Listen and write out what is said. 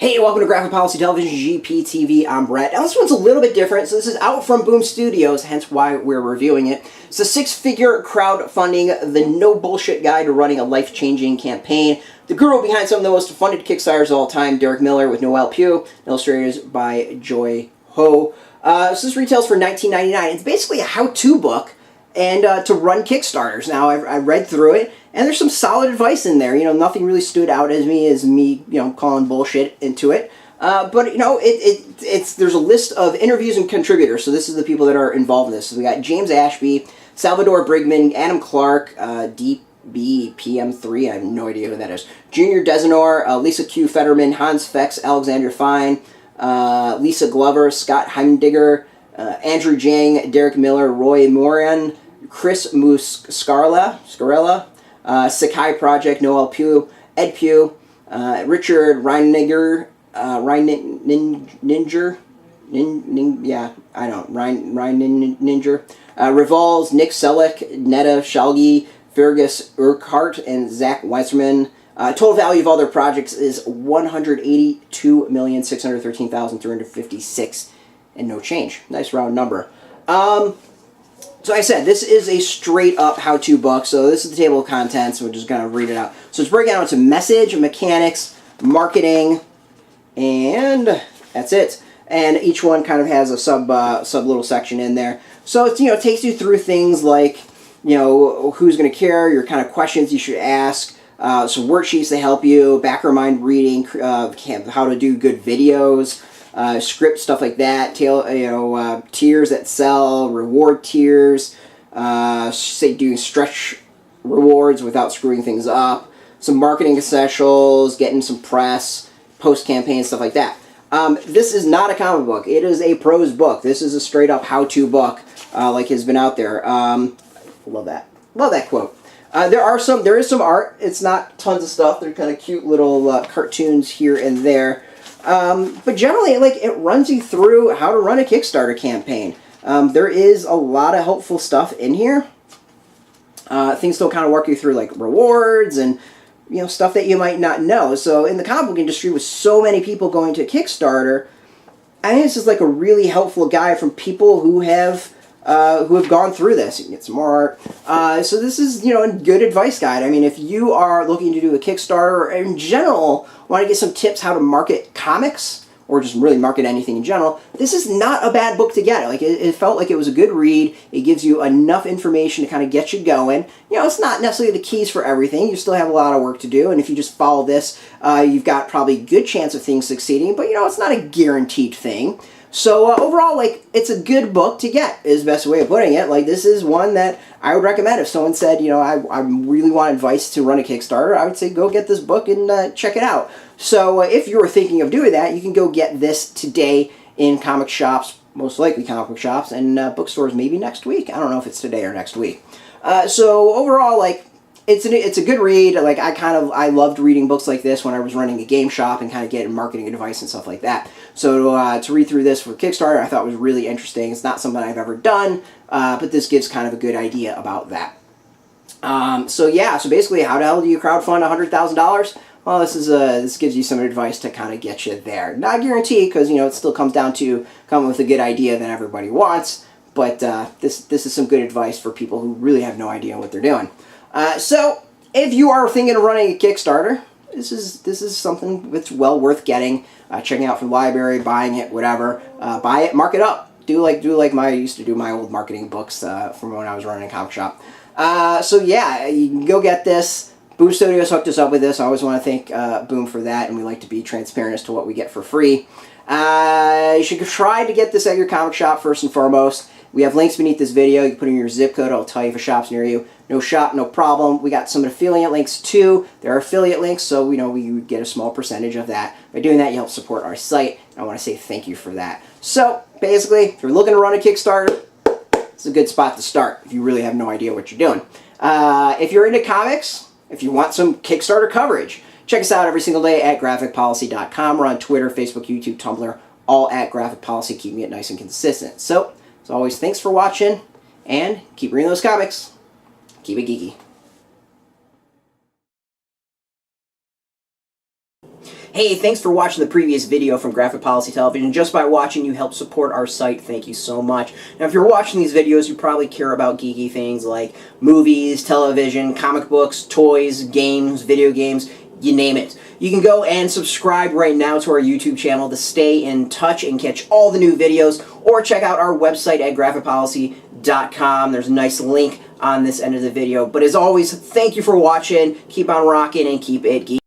Hey, welcome to Graphic Policy Television, GPTV. I'm Brett. Now this one's a little bit different. So this is out from Boom Studios, hence why we're reviewing it. It's a 6-figure crowdfunding, the no bullshit guide to running a life-changing campaign. The guru behind some of the most funded Kickstarters of all time, Derek Miller with Noelle Pugh, illustrated by Joy Ho. So this retails for $19.99. It's basically a how-to book and to run Kickstarters. Now I read through it, and there's some solid advice in there. You know, nothing really stood out as me, calling bullshit into it. But you know, there's a list of interviews and contributors. So this is the people that are involved in this. So we got James Ashby, Salvador Brigman, Adam Clark, DBPM3. I have no idea who that is. Junior Desenor, Lisa Q. Fetterman, Hans Fex, Alexander Fine, Lisa Glover, Scott Heimdiger, Andrew Jang, Derek Miller, Roy Moran, Chris Muscarella, Sakai Project, Noelle Pugh, Ed Pugh, Richard Reininger, Revolves, Nick Selleck, Netta Shalgi, Fergus Urquhart, and Zach Weissman. Total value of all their projects is $182,613,356 and no change. Nice round number. So like I said, this is a straight-up how-to book. So this is the table of contents. We're just going to read it out. So it's breaking down into message, mechanics, marketing, and that's it. And each one kind of has a sub little section in there. So it's, it takes you through things like, who's going to care, your kind of questions you should ask, some worksheets to help you, background mind reading, how to do good videos, script stuff like that, tiers that sell, reward tiers, say doing stretch rewards without screwing things up, some marketing essentials, getting some press, post-campaign, stuff like that. This is not a comic book. It is a prose book. This is a straight-up how-to book like has been out there. Love that. Love that quote. There is some art. It's not tons of stuff. They're kind of cute little cartoons here and there. But generally, it runs you through how to run a Kickstarter campaign. There is a lot of helpful stuff in here. Things still kind of work you through, like rewards and, stuff that you might not know. So in the comic book industry, with so many people going to Kickstarter, I think this is like a really helpful guide from people who have gone through this. You can get some more art. So this is, a good advice guide. I mean, if you are looking to do a Kickstarter, or in general, want to get some tips how to market comics, or just really market anything in general, this is not a bad book to get. It felt like it was a good read. It gives you enough information to kind of get you going. It's not necessarily the keys for everything. You still have a lot of work to do, and if you just follow this, you've got probably a good chance of things succeeding, but, it's not a guaranteed thing. So overall, it's a good book to get, is the best way of putting it. This is one that I would recommend. If someone said, I really want advice to run a Kickstarter, I would say go get this book and check it out. So if you were thinking of doing that, you can go get this today in comic shops, most likely comic book shops, and bookstores maybe next week. I don't know if it's today or next week. So overall, it's a good read. I loved reading books like this when I was running a game shop and kind of getting marketing advice and stuff like that. So to read through this for Kickstarter, I thought was really interesting. It's not something I've ever done, but this gives kind of a good idea about that. So basically, how the hell do you crowdfund $100,000? Well, this gives you some advice to kind of get you there. Not guaranteed, because it still comes down to coming with a good idea that everybody wants. But this is some good advice for people who really have no idea what they're doing. So if you are thinking of running a Kickstarter, this is something that's well worth getting, checking out from the library, buying it, whatever. Buy it, mark it up. Do like I used to do my old marketing books from when I was running a comic shop. So yeah, you can go get this. Boom Studios hooked us up with this. I always want to thank Boom for that, and we like to be transparent as to what we get for free. You should try to get this at your comic shop first and foremost. We have links beneath this video. You can put in your zip code. It'll tell you if a shop's near you. No shop, no problem. We got some affiliate links too. There are affiliate links, so we would get a small percentage of that. By doing that, you help support our site, and I want to say thank you for that. So basically, if you're looking to run a Kickstarter, it's a good spot to start if you really have no idea what you're doing. If you're into comics, if you want some Kickstarter coverage, check us out every single day at graphicpolicy.com. We're on Twitter, Facebook, YouTube, Tumblr, all at Graphic Policy, keeping it nice and consistent. So, as always, thanks for watching, and keep reading those comics. Keep it geeky. Hey, thanks for watching the previous video from Graphic Policy Television. Just by watching, you help support our site. Thank you so much. Now, if you're watching these videos, you probably care about geeky things like movies, television, comic books, toys, games, video games, you name it. You can go and subscribe right now to our YouTube channel to stay in touch and catch all the new videos, or check out our website at graphicpolicy.com. There's a nice link on this end of the video. But as always, thank you for watching. Keep on rocking and keep it geeky.